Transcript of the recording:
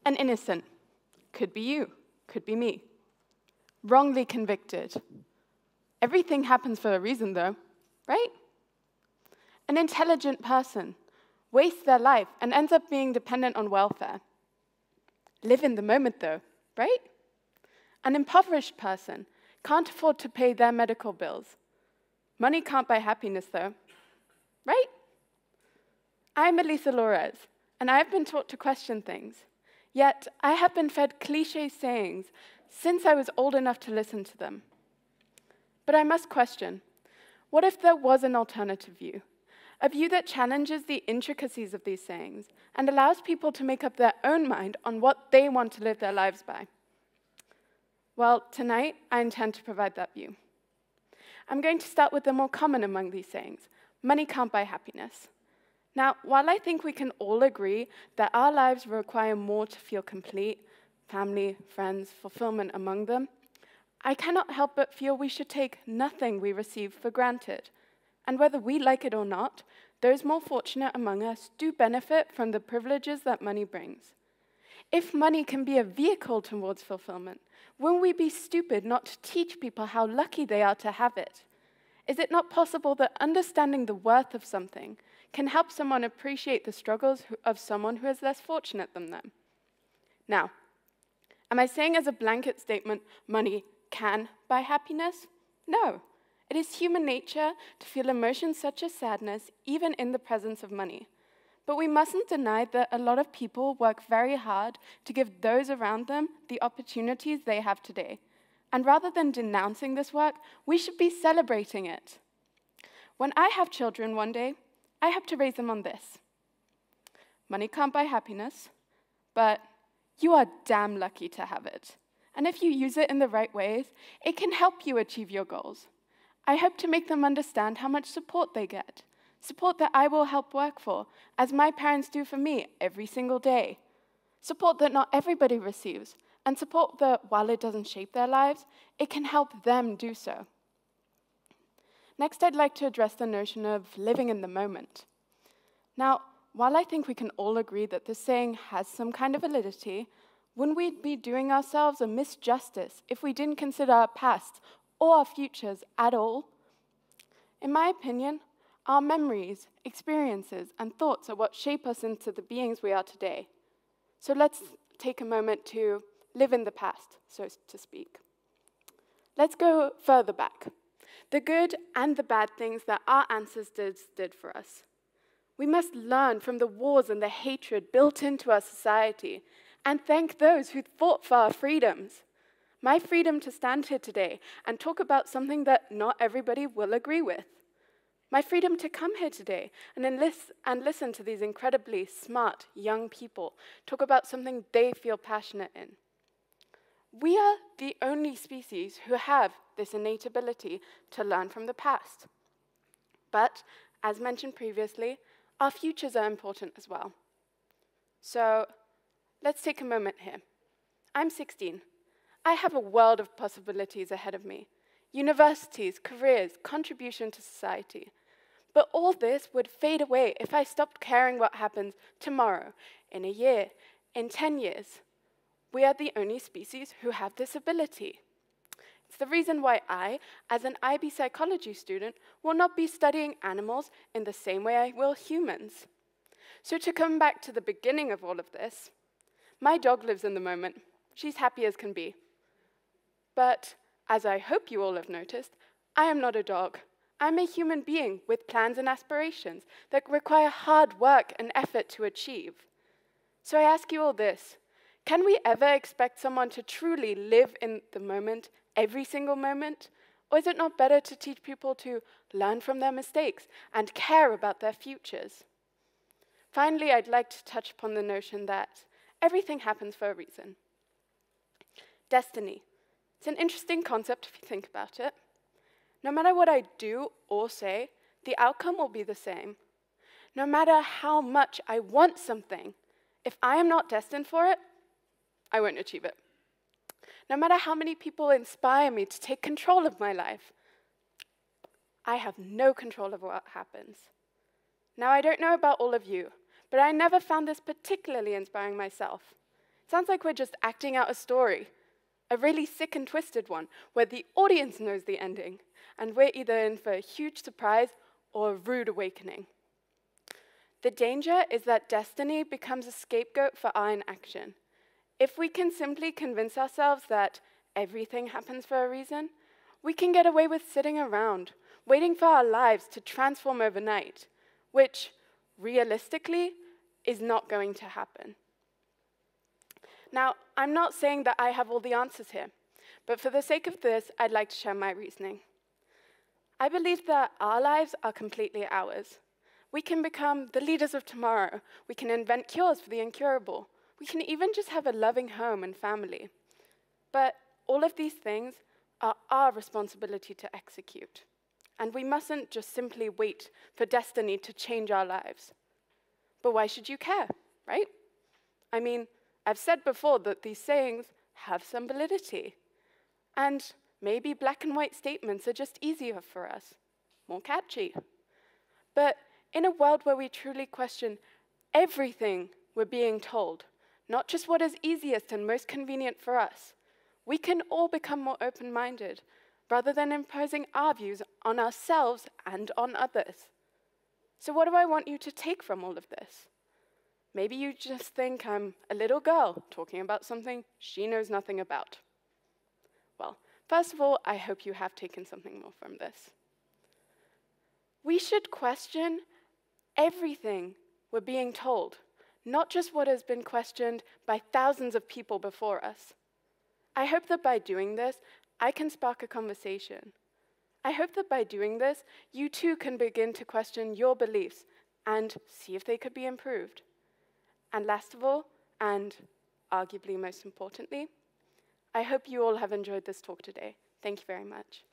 An innocent. Could be you, could be me. Wrongly convicted. Everything happens for a reason, though, right? An intelligent person wastes their life and ends up being dependent on welfare. Live in the moment, though, right? An impoverished person can't afford to pay their medical bills. Money can't buy happiness, though, right? I'm Elisa Laures, and I've been taught to question things. Yet, I have been fed cliché sayings since I was old enough to listen to them. But I must question, what if there was an alternative view? A view that challenges the intricacies of these sayings and allows people to make up their own mind on what they want to live their lives by. Well, tonight, I intend to provide that view. I'm going to start with the more common among these sayings. Money can't buy happiness. Now, while I think we can all agree that our lives require more to feel complete, family, friends, fulfillment among them, I cannot help but feel we should take nothing we receive for granted. And whether we like it or not, those more fortunate among us do benefit from the privileges that money brings. If money can be a vehicle towards fulfillment, won't we be stupid not to teach people how lucky they are to have it? Is it not possible that understanding the worth of something can help someone appreciate the struggles of someone who is less fortunate than them? Now, am I saying as a blanket statement, money can buy happiness? No. It is human nature to feel emotions such as sadness, even in the presence of money. But we mustn't deny that a lot of people work very hard to give those around them the opportunities they have today. And rather than denouncing this work, we should be celebrating it. When I have children one day, I hope to raise them on this. Money can't buy happiness, but you are damn lucky to have it. And if you use it in the right ways, it can help you achieve your goals. I hope to make them understand how much support they get. Support that I will help work for, as my parents do for me every single day. Support that not everybody receives, and support that, while it doesn't shape their lives, it can help them do so. Next, I'd like to address the notion of living in the moment. Now, while I think we can all agree that this saying has some kind of validity, wouldn't we be doing ourselves a misjustice if we didn't consider our past or our futures at all? In my opinion, our memories, experiences, and thoughts are what shape us into the beings we are today. So let's take a moment to live in the past, so to speak. Let's go further back. The good and the bad things that our ancestors did for us. We must learn from the wars and the hatred built into our society and thank those who fought for our freedoms. My freedom to stand here today and talk about something that not everybody will agree with. My freedom to come here today and listen to these incredibly smart young people talk about something they feel passionate in. We are the only species who have this innate ability to learn from the past. But, as mentioned previously, our futures are important as well. So, let's take a moment here. I'm 16. I have a world of possibilities ahead of me. Universities, careers, contribution to society. But all this would fade away if I stopped caring what happens tomorrow, in a year, in 10 years. We are the only species who have this ability. It's the reason why I, as an IB psychology student, will not be studying animals in the same way I will humans. So to come back to the beginning of all of this, my dog lives in the moment. She's happy as can be. But, as I hope you all have noticed, I am not a dog. I'm a human being with plans and aspirations that require hard work and effort to achieve. So I ask you all this. Can we ever expect someone to truly live in the moment, every single moment? Or is it not better to teach people to learn from their mistakes and care about their futures? Finally, I'd like to touch upon the notion that everything happens for a reason. Destiny. It's an interesting concept if you think about it. No matter what I do or say, the outcome will be the same. No matter how much I want something, if I am not destined for it, I won't achieve it. No matter how many people inspire me to take control of my life, I have no control over what happens. Now, I don't know about all of you, but I never found this particularly inspiring myself. Sounds like we're just acting out a story, a really sick and twisted one, where the audience knows the ending, and we're either in for a huge surprise or a rude awakening. The danger is that destiny becomes a scapegoat for our inaction. If we can simply convince ourselves that everything happens for a reason, we can get away with sitting around, waiting for our lives to transform overnight, which, realistically, is not going to happen. Now, I'm not saying that I have all the answers here, but for the sake of this, I'd like to share my reasoning. I believe that our lives are completely ours. We can become the leaders of tomorrow. We can invent cures for the incurable. We can even just have a loving home and family. But all of these things are our responsibility to execute. And we mustn't just simply wait for destiny to change our lives. But why should you care, right? I mean, I've said before that these sayings have some validity. And maybe black and white statements are just easier for us, more catchy. But in a world where we truly question everything we're being told, not just what is easiest and most convenient for us, we can all become more open-minded, rather than imposing our views on ourselves and on others. So what do I want you to take from all of this? Maybe you just think I'm a little girl talking about something she knows nothing about. Well, first of all, I hope you have taken something more from this. We should question everything we're being told, not just what has been questioned by thousands of people before us. I hope that by doing this, I can spark a conversation. I hope that by doing this, you too can begin to question your beliefs and see if they could be improved. And last of all, and arguably most importantly, I hope you all have enjoyed this talk today. Thank you very much.